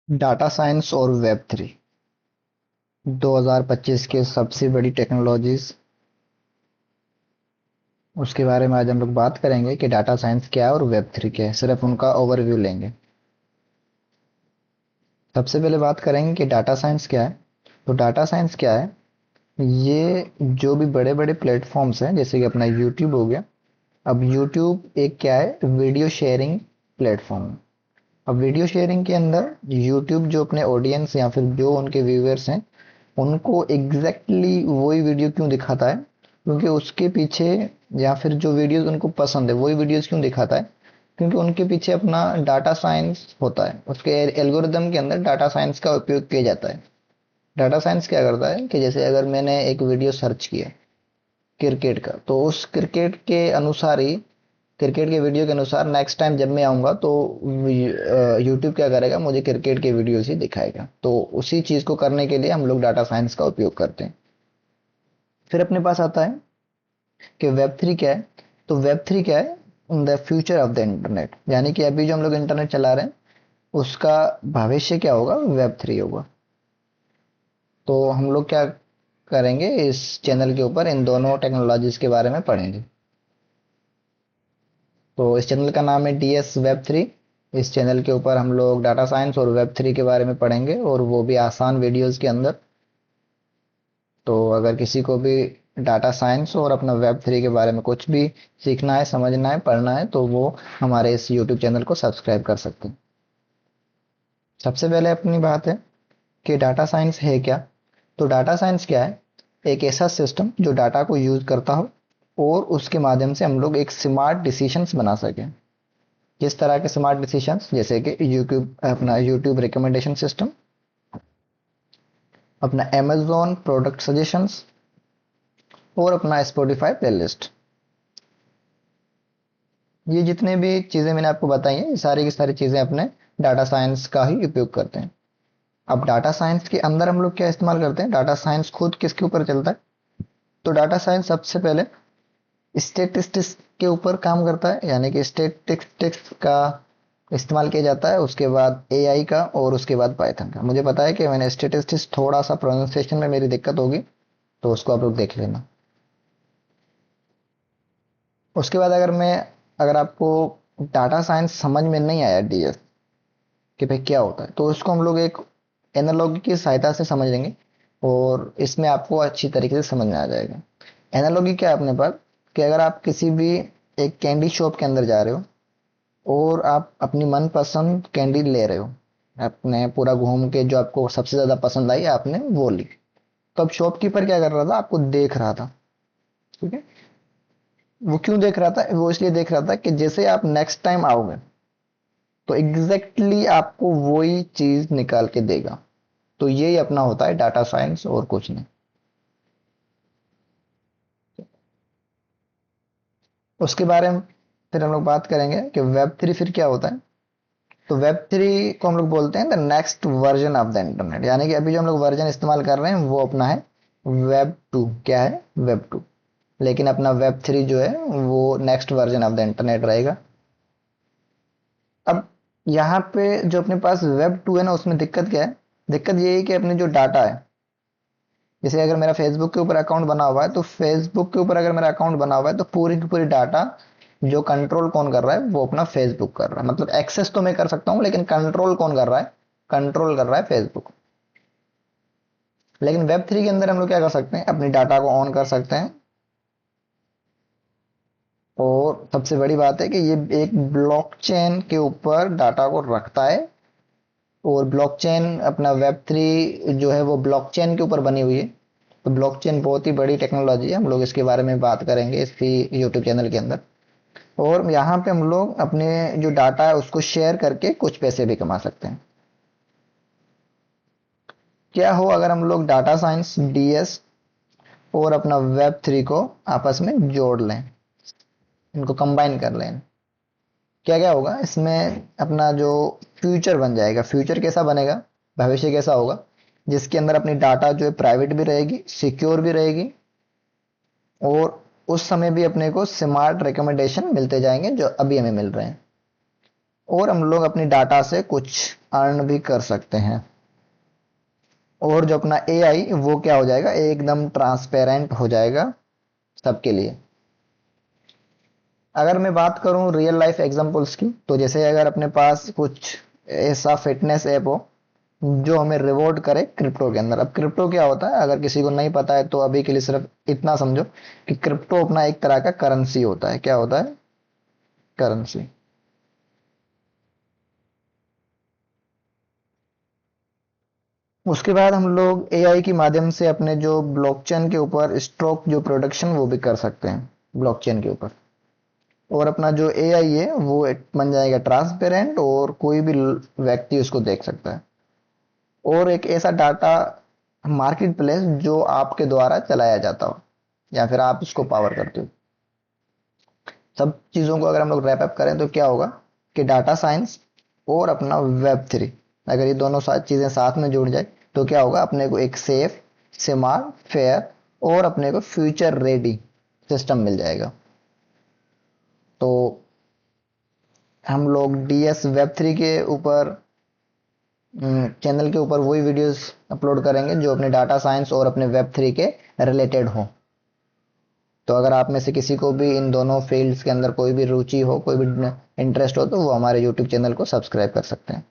Data science और web three 2025 के सबसे बड़ी टेक्नोलॉजीज, उसके बारे में आज हम लोग बात करेंगे कि डाटा साइंस क्या है और वेब थ्री क्या है। सिर्फ उनका ओवरव्यू लेंगे। सबसे पहले बात करेंगे कि डाटा साइंस क्या है। तो डाटा साइंस क्या है, ये जो भी बड़े बड़े प्लेटफॉर्म्स हैं जैसे कि अपना यूट्यूब हो गया। अब यूट्यूब एक क्या है, वीडियो शेयरिंग प्लेटफॉर्म है। अब वीडियो शेयरिंग के अंदर यूट्यूब जो अपने ऑडियंस या फिर जो उनके व्यूअर्स हैं उनको एग्जैक्टली वही वीडियो क्यों दिखाता है, क्योंकि उसके पीछे या फिर जो वीडियोस उनको पसंद है वही वीडियोस क्यों दिखाता है, क्योंकि उनके पीछे अपना डाटा साइंस होता है। उसके एल्गोरिदम के अंदर डाटा साइंस का उपयोग किया जाता है। डाटा साइंस क्या करता है कि जैसे अगर मैंने एक वीडियो सर्च किया क्रिकेट का, तो उस क्रिकेट के अनुसार ही, क्रिकेट के वीडियो के अनुसार नेक्स्ट टाइम जब मैं आऊंगा तो यूट्यूब क्या करेगा, मुझे क्रिकेट के वीडियोस ही दिखाएगा। तो उसी चीज को करने के लिए हम लोग डाटा साइंस का उपयोग करते हैं। फिर अपने पास आता है कि वेब थ्री क्या है। तो वेब थ्री क्या है, the future of the internet, यानी कि अभी जो हम लोग इंटरनेट चला रहे हैं उसका भविष्य क्या होगा, वेब थ्री होगा। तो हम लोग क्या करेंगे, इस चैनल के ऊपर इन दोनों टेक्नोलॉजीज के बारे में पढ़ेंगे। तो इस चैनल का नाम है डीएस वेब थ्री। इस चैनल के ऊपर हम लोग डाटा साइंस और वेब थ्री के बारे में पढ़ेंगे, और वो भी आसान वीडियोस के अंदर। तो अगर किसी को भी डाटा साइंस और अपना वेब थ्री के बारे में कुछ भी सीखना है, समझना है, पढ़ना है, तो वो हमारे इस यूट्यूब चैनल को सब्सक्राइब कर सकते हैं। सबसे पहले अपनी बात है कि डाटा साइंस है क्या। तो डाटा साइंस क्या है, एक ऐसा सिस्टम जो डाटा को यूज करता हो और उसके माध्यम से हम लोग एक स्मार्ट डिसीजंस बना सकें। किस तरह के स्मार्ट डिसीजंस, जैसे कि यूट्यूब, अपना यूट्यूब रिकमेंडेशन सिस्टम, अपना amazon प्रोडक्ट सजेशंस, और अपना स्पॉटिफाई प्लेलिस्ट। ये जितने भी चीजें मैंने आपको बताई हैं, ये सारी की सारी चीजें अपने डाटा साइंस का ही उपयोग करते हैं। अब डाटा साइंस के अंदर हम लोग क्या इस्तेमाल करते हैं, डाटा साइंस खुद किसके ऊपर चलता है। तो डाटा साइंस सबसे पहले स्टेटिस्टिक्स के ऊपर काम करता है, यानी कि स्टेटिस्टिक्स का इस्तेमाल किया जाता है, उसके बाद एआई का, और उसके बाद पाइथन का। मुझे पता है कि मैंने स्टेटिस्टिक्स थोड़ा सा प्रोनाउंसिएशन में मेरी दिक्कत होगी, तो उसको आप लोग देख लेना। उसके बाद अगर आपको डाटा साइंस समझ में नहीं आया, डीएस, कि भाई क्या होता है, तो उसको हम लोग एक एनालॉजी की सहायता से समझ लेंगे, और इसमें आपको अच्छी तरीके से समझ में आ जाएगा। एनालॉजी क्या है अपने पास, कि अगर आप किसी भी एक कैंडी शॉप के अंदर जा रहे हो और आप अपनी मनपसंद कैंडी ले रहे हो, आपने पूरा घूम के जो आपको सबसे ज्यादा पसंद आई आपने वो ली। तो अब शॉपकीपर क्या कर रहा था, आपको देख रहा था। ठीक है। वो क्यों देख रहा था, वो इसलिए देख रहा था कि जैसे आप नेक्स्ट टाइम आओगे तो एग्जैक्टली exactly आपको वही चीज निकाल के देगा। तो यही अपना होता है डाटा साइंस, और कुछ नहीं। उसके बारे में फिर हम लोग बात करेंगे कि वेब थ्री फिर क्या होता है। तो वेब थ्री को हम लोग बोलते हैं the next version of the internet, यानी कि अभी जो हम लोग वर्जन इस्तेमाल कर रहे हैं वो अपना है वेब टू। क्या है, वेब टू। लेकिन अपना वेब थ्री जो है वो next version of the internet रहेगा। अब यहाँ पे जो अपने पास वेब टू है ना, उसमें दिक्कत क्या है, दिक्कत ये है कि अपने जो डाटा है, जैसे अगर मेरा फेसबुक के ऊपर अकाउंट बना हुआ है, तो फेसबुक के ऊपर अगर मेरा अकाउंट बना हुआ है तो पूरी की पूरी डाटा जो कंट्रोल कौन कर रहा है, वो अपना फेसबुक कर रहा है। मतलब एक्सेस तो मैं कर सकता हूँ, लेकिन कंट्रोल कौन कर रहा है, कंट्रोल कर रहा है फेसबुक। लेकिन वेब थ्री के अंदर हम लोग क्या कर सकते हैं, अपनी डाटा को ऑन कर सकते हैं। और सबसे बड़ी बात है कि ये एक ब्लॉकचेन के ऊपर डाटा को रखता है। और ब्लॉकचेन, अपना वेब थ्री जो है वो ब्लॉकचेन के ऊपर बनी हुई है। तो ब्लॉकचेन बहुत ही बड़ी टेक्नोलॉजी है, हम लोग इसके बारे में बात करेंगे इसी यूट्यूब चैनल के अंदर। और यहाँ पे हम लोग अपने जो डाटा है उसको शेयर करके कुछ पैसे भी कमा सकते हैं। क्या हो अगर हम लोग डाटा साइंस, डीएस और अपना वेब थ्री को आपस में जोड़ लें, इनको कंबाइन कर लें। क्या क्या होगा इसमें, अपना जो फ्यूचर बन जाएगा। फ्यूचर कैसा बनेगा, भविष्य कैसा होगा, जिसके अंदर अपनी डाटा जो है प्राइवेट भी रहेगी, सिक्योर भी रहेगी, और उस समय भी अपने को स्मार्ट रिकमेंडेशन मिलते जाएंगे जो अभी हमें मिल रहे हैं। और हम लोग अपनी डाटा से कुछ अर्न भी कर सकते हैं। और जो अपना एआई वो क्या हो जाएगा, एकदम ट्रांसपेरेंट हो जाएगा सबके लिए। अगर मैं बात करूं रियल लाइफ एग्जांपल्स की, तो जैसे अगर अपने पास कुछ ऐसा फिटनेस ऐप हो जो हमें रिवॉर्ड करे क्रिप्टो के अंदर। अब क्रिप्टो क्या होता है, अगर किसी को नहीं पता है तो अभी के लिए सिर्फ इतना समझो कि क्रिप्टो अपना एक तरह का करेंसी होता है। क्या होता है? करेंसी। उसके बाद हम लोग एआई की माध्यम से अपने जो ब्लॉकचेन के ऊपर स्टॉक जो प्रोडक्शन वो भी कर सकते हैं ब्लॉकचेन के ऊपर। और अपना जो एआई है वो बन जाएगा ट्रांसपेरेंट और कोई भी व्यक्ति उसको देख सकता है। और एक ऐसा डाटा मार्केट प्लेस जो आपके द्वारा चलाया जाता हो या फिर आप उसको पावर करते हो। सब चीजों को अगर हम लोग रैप अप करें तो क्या होगा कि डाटा साइंस और अपना वेब थ्री, अगर ये दोनों चीजें साथ में जुड़ जाए तो क्या होगा, अपने को एक सेफ, स्मार्ट, फेयर और अपने को फ्यूचर रेडी सिस्टम मिल जाएगा। तो हम लोग डीएस वेब थ्री के ऊपर चैनल के ऊपर वही वीडियोस अपलोड करेंगे जो अपने डाटा साइंस और अपने वेब थ्री के रिलेटेड हो। तो अगर आप में से किसी को भी इन दोनों फील्ड्स के अंदर कोई भी रुचि हो, कोई भी इंटरेस्ट हो, तो वो हमारे यूट्यूब चैनल को सब्सक्राइब कर सकते हैं।